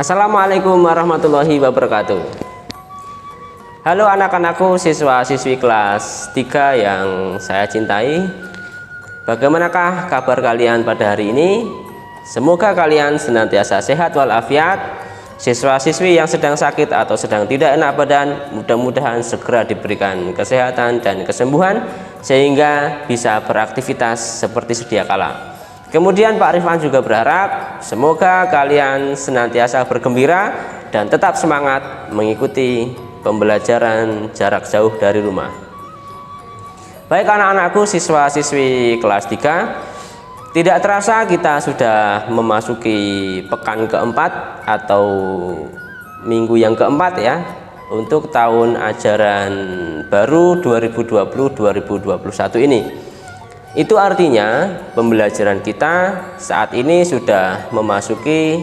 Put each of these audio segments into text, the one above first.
Assalamualaikum warahmatullahi wabarakatuh. Halo anak-anakku, siswa-siswi kelas 3 yang saya cintai. Bagaimanakah kabar kalian pada hari ini? Semoga kalian senantiasa sehat walafiat. Siswa-siswi yang sedang sakit atau sedang tidak enak badan, mudah-mudahan segera diberikan kesehatan dan kesembuhan sehingga bisa beraktivitas seperti sedia kala. Kemudian Pak Rifan juga berharap semoga kalian senantiasa bergembira dan tetap semangat mengikuti pembelajaran jarak jauh dari rumah. Baik anak-anakku, siswa-siswi kelas 3, tidak terasa kita sudah memasuki pekan keempat atau minggu yang keempat ya, untuk tahun ajaran baru 2020-2021 ini. Itu artinya pembelajaran kita saat ini sudah memasuki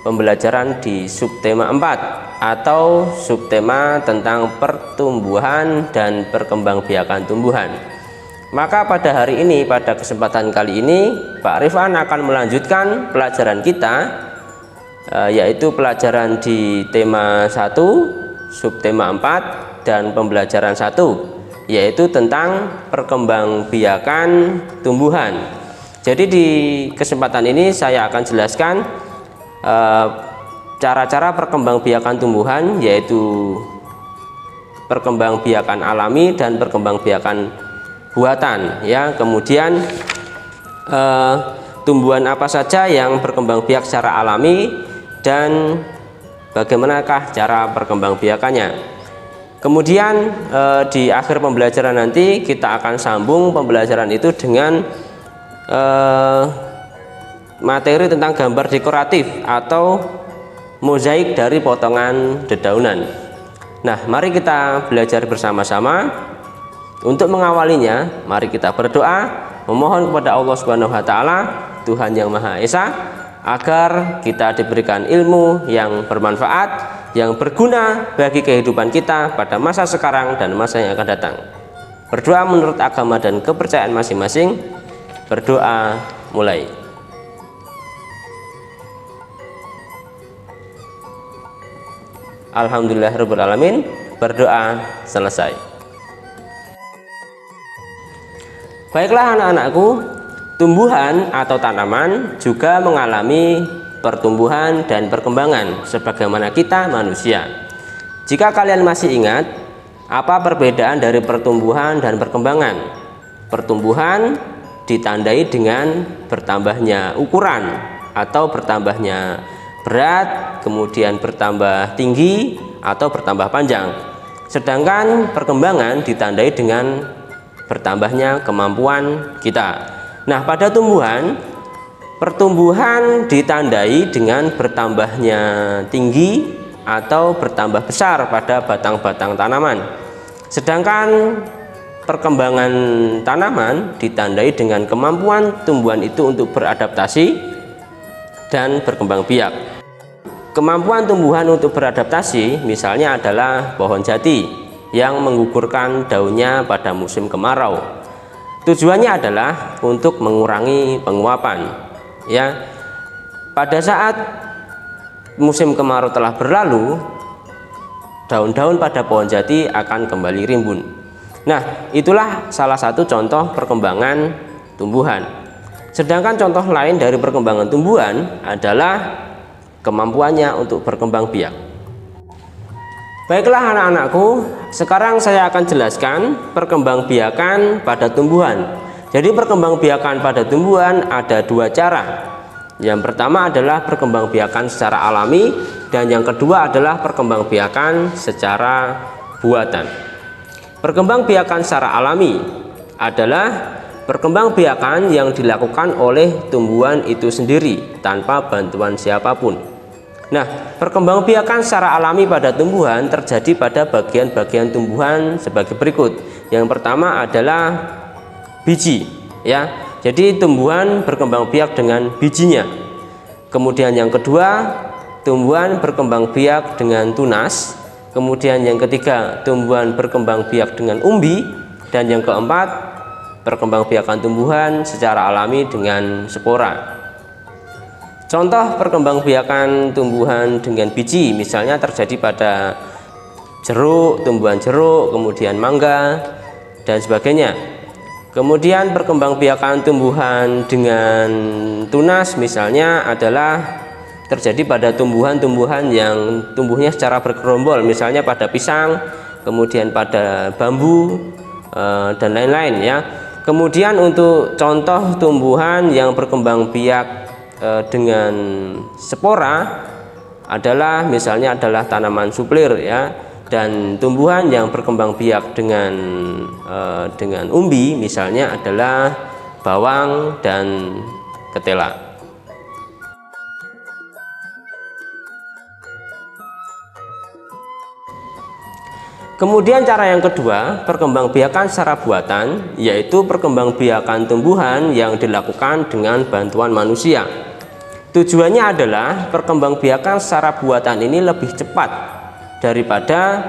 pembelajaran di subtema 4 atau subtema tentang pertumbuhan dan perkembangbiakan tumbuhan. Maka pada hari ini, pada kesempatan kali ini, Pak Rifan akan melanjutkan pelajaran kita, yaitu pelajaran di tema 1, subtema 4, dan pembelajaran 1, yaitu tentang perkembangbiakan tumbuhan. Jadi di kesempatan ini saya akan jelaskan cara-cara perkembangbiakan tumbuhan, yaitu perkembangbiakan alami dan perkembangbiakan buatan ya. Kemudian tumbuhan apa saja yang berkembang biak secara alami dan bagaimanakah cara perkembangbiakannya. Kemudian di akhir pembelajaran nanti kita akan sambung pembelajaran itu dengan materi tentang gambar dekoratif atau mozaik dari potongan dedaunan. Nah, mari kita belajar bersama-sama. Untuk mengawalinya, mari kita berdoa memohon kepada Allah Subhanahu wa taala, Tuhan yang Maha Esa, agar kita diberikan ilmu yang bermanfaat, yang berguna bagi kehidupan kita pada masa sekarang dan masa yang akan datang. Berdoa menurut agama dan kepercayaan masing-masing. Berdoa mulai. Alhamdulillahirabbil alamin. Berdoa selesai. Baiklah anak-anakku, tumbuhan atau tanaman juga mengalami pertumbuhan dan perkembangan sebagaimana kita manusia. Jika kalian masih ingat, apa perbedaan dari pertumbuhan dan perkembangan? Pertumbuhan ditandai dengan bertambahnya ukuran atau bertambahnya berat, kemudian bertambah tinggi atau bertambah panjang. Sedangkan perkembangan ditandai dengan bertambahnya kemampuan kita. Nah, pada tumbuhan, pertumbuhan ditandai dengan bertambahnya tinggi atau bertambah besar pada batang-batang tanaman. Sedangkan perkembangan tanaman ditandai dengan kemampuan tumbuhan itu untuk beradaptasi dan berkembang biak. Kemampuan tumbuhan untuk beradaptasi misalnya adalah pohon jati yang menggugurkan daunnya pada musim kemarau. Tujuannya adalah untuk mengurangi penguapan ya. Pada saat musim kemarau telah berlalu, daun-daun pada pohon jati akan kembali rimbun. Nah, itulah salah satu contoh perkembangan tumbuhan. Sedangkan contoh lain dari perkembangan tumbuhan adalah kemampuannya untuk berkembang biak. Baiklah anak-anakku, sekarang saya akan jelaskan perkembangbiakan pada tumbuhan. Jadi perkembangbiakan pada tumbuhan ada dua cara. Yang pertama adalah perkembangbiakan secara alami, dan yang kedua adalah perkembangbiakan secara buatan. Perkembangbiakan secara alami adalah perkembangbiakan yang dilakukan oleh tumbuhan itu sendiri tanpa bantuan siapapun. Nah, perkembangbiakan secara alami pada tumbuhan terjadi pada bagian-bagian tumbuhan sebagai berikut. Yang pertama adalah biji, ya. Jadi tumbuhan berkembang biak dengan bijinya. Kemudian yang kedua, tumbuhan berkembang biak dengan tunas. Kemudian yang ketiga, tumbuhan berkembang biak dengan umbi. Dan yang keempat, perkembangbiakan tumbuhan secara alami dengan spora. Contoh perkembangbiakan tumbuhan dengan biji misalnya terjadi pada jeruk, tumbuhan jeruk, kemudian mangga dan sebagainya. Kemudian perkembangbiakan tumbuhan dengan tunas misalnya adalah terjadi pada tumbuhan-tumbuhan yang tumbuhnya secara bergerombol, misalnya pada pisang, kemudian pada bambu dan lain-lain ya. Kemudian untuk contoh tumbuhan yang berkembang biak dengan spora adalah misalnya adalah tanaman suplir ya, dan tumbuhan yang berkembang biak dengan umbi misalnya adalah bawang dan ketela. Kemudian cara yang kedua, perkembangbiakan secara buatan, yaitu perkembangbiakan tumbuhan yang dilakukan dengan bantuan manusia. Tujuannya adalah perkembangbiakan secara buatan ini lebih cepat daripada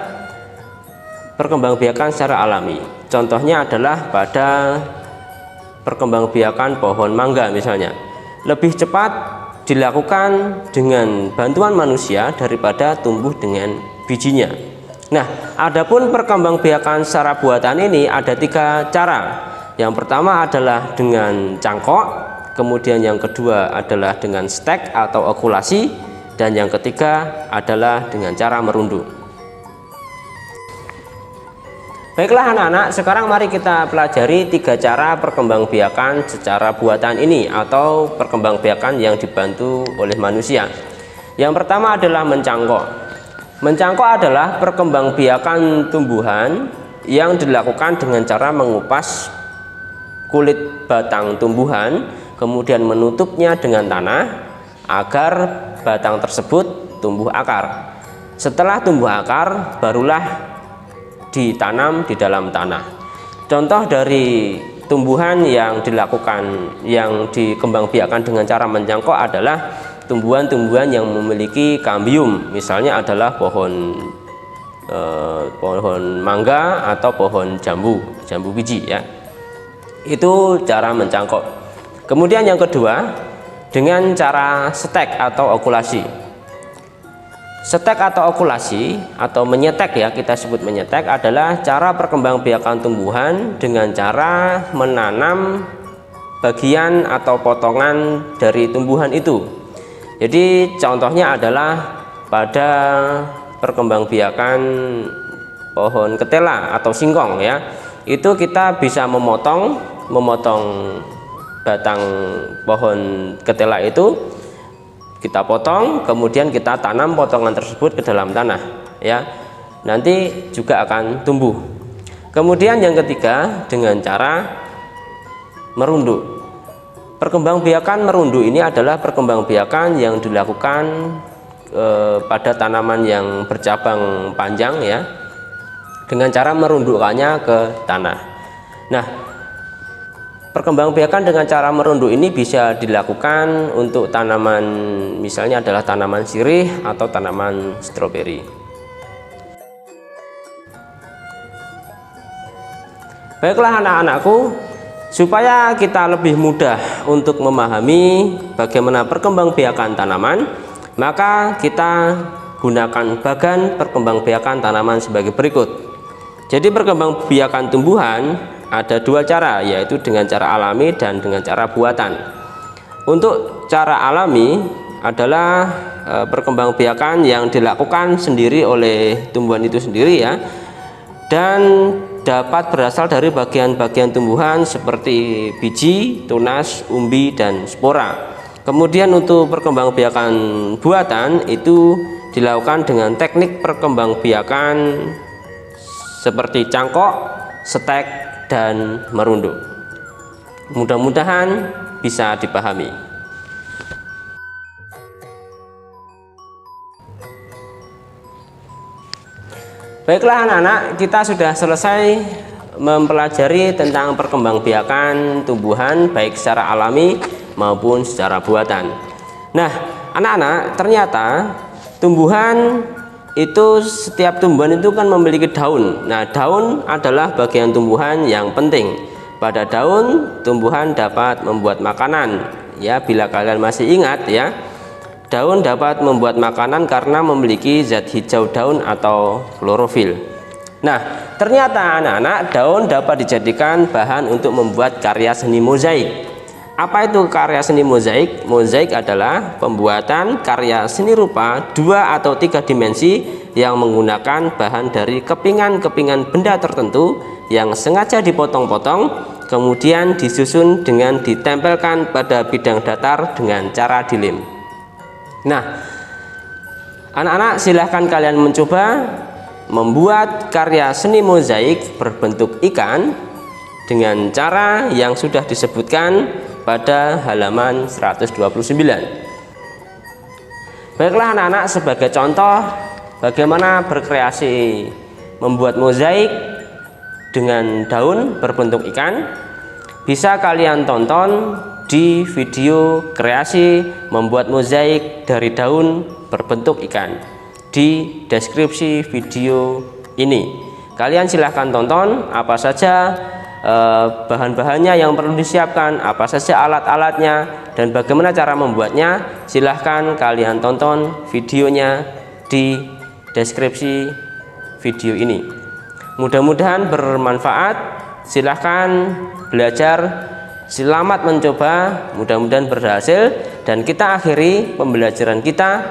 perkembangbiakan secara alami. Contohnya adalah pada perkembangbiakan pohon mangga misalnya. Lebih cepat dilakukan dengan bantuan manusia daripada tumbuh dengan bijinya. Nah, adapun perkembangbiakan secara buatan ini ada 3 cara. Yang pertama adalah dengan cangkok, kemudian yang kedua adalah dengan stek atau okulasi, dan yang ketiga adalah dengan cara merunduk. Baiklah anak-anak, sekarang mari kita pelajari 3 cara perkembangbiakan secara buatan ini atau perkembangbiakan yang dibantu oleh manusia. Yang pertama adalah mencangkok. Mencangkok adalah perkembangbiakan tumbuhan yang dilakukan dengan cara mengupas kulit batang tumbuhan, kemudian menutupnya dengan tanah agar batang tersebut tumbuh akar. Setelah tumbuh akar, barulah ditanam di dalam tanah. Contoh dari tumbuhan yang dikembangbiakan dengan cara mencangkok adalah tumbuhan-tumbuhan yang memiliki kambium, misalnya adalah pohon mangga atau pohon jambu biji ya. Itu cara mencangkok. Kemudian yang kedua dengan cara stek atau okulasi. Stek atau okulasi atau menyetek ya, kita sebut menyetek adalah cara perkembangbiakan tumbuhan dengan cara menanam bagian atau potongan dari tumbuhan itu. Jadi contohnya adalah pada perkembangbiakan pohon ketela atau singkong ya. Itu kita bisa memotong batang pohon ketela itu, kita potong, kemudian kita tanam potongan tersebut ke dalam tanah ya. Nanti juga akan tumbuh. Kemudian yang ketiga dengan cara merunduk. Perkembangbiakan merunduk ini adalah perkembangbiakan yang dilakukan pada tanaman yang bercabang panjang ya, dengan cara merundukkannya ke tanah. Nah, perkembangbiakan dengan cara merunduk ini bisa dilakukan untuk tanaman misalnya adalah tanaman sirih atau tanaman stroberi. Baiklah anak-anakku, supaya kita lebih mudah untuk memahami bagaimana perkembangbiakan tanaman, maka kita gunakan bagan perkembangbiakan tanaman sebagai berikut. Jadi perkembangbiakan tumbuhan ada 2 cara, yaitu dengan cara alami dan dengan cara buatan. Untuk cara alami adalah perkembangbiakan yang dilakukan sendiri oleh tumbuhan itu sendiri ya, dan dapat berasal dari bagian-bagian tumbuhan seperti biji, tunas, umbi, dan spora. Kemudian untuk perkembangbiakan buatan itu dilakukan dengan teknik perkembangbiakan seperti cangkok, stek, dan merunduk. Mudah-mudahan bisa dipahami. Baiklah anak-anak, kita sudah selesai mempelajari tentang perkembangbiakan tumbuhan baik secara alami maupun secara buatan. Nah anak-anak, ternyata tumbuhan itu, setiap tumbuhan itu kan memiliki daun. Nah daun adalah bagian tumbuhan yang penting. Pada daun tumbuhan dapat membuat makanan ya, bila kalian masih ingat ya. daun dapat membuat makanan karena memiliki zat hijau daun atau klorofil. Nah, ternyata anak-anak, daun dapat dijadikan bahan untuk membuat karya seni mozaik. Apa itu karya seni mozaik? Mozaik adalah pembuatan karya seni rupa 2 atau 3 dimensi yang menggunakan bahan dari kepingan-kepingan benda tertentu yang sengaja dipotong-potong, kemudian disusun dengan ditempelkan pada bidang datar dengan cara dilem. Nah, anak-anak, silahkan kalian mencoba membuat karya seni mozaik berbentuk ikan dengan cara yang sudah disebutkan pada halaman 129. Baiklah anak-anak, sebagai contoh bagaimana berkreasi membuat mozaik dengan daun berbentuk ikan, bisa kalian tonton di video kreasi membuat mozaik dari daun berbentuk ikan di deskripsi video ini. Kalian silahkan tonton apa saja bahan-bahannya yang perlu disiapkan, apa saja alat-alatnya, dan bagaimana cara membuatnya. Silahkan kalian tonton videonya di deskripsi video ini. Mudah-mudahan bermanfaat. Silahkan belajar. Selamat mencoba, mudah-mudahan berhasil, dan kita akhiri pembelajaran kita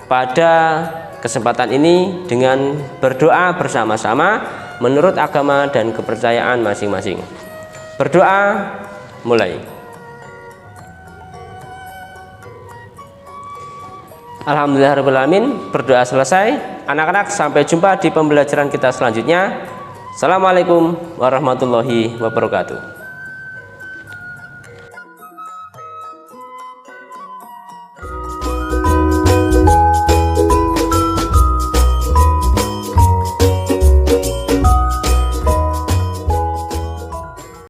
pada kesempatan ini dengan berdoa bersama-sama menurut agama dan kepercayaan masing-masing. Berdoa, mulai. Alhamdulillahirrahmanirrahim. Berdoa selesai. Anak-anak, sampai jumpa di pembelajaran kita selanjutnya. Assalamualaikum warahmatullahi wabarakatuh.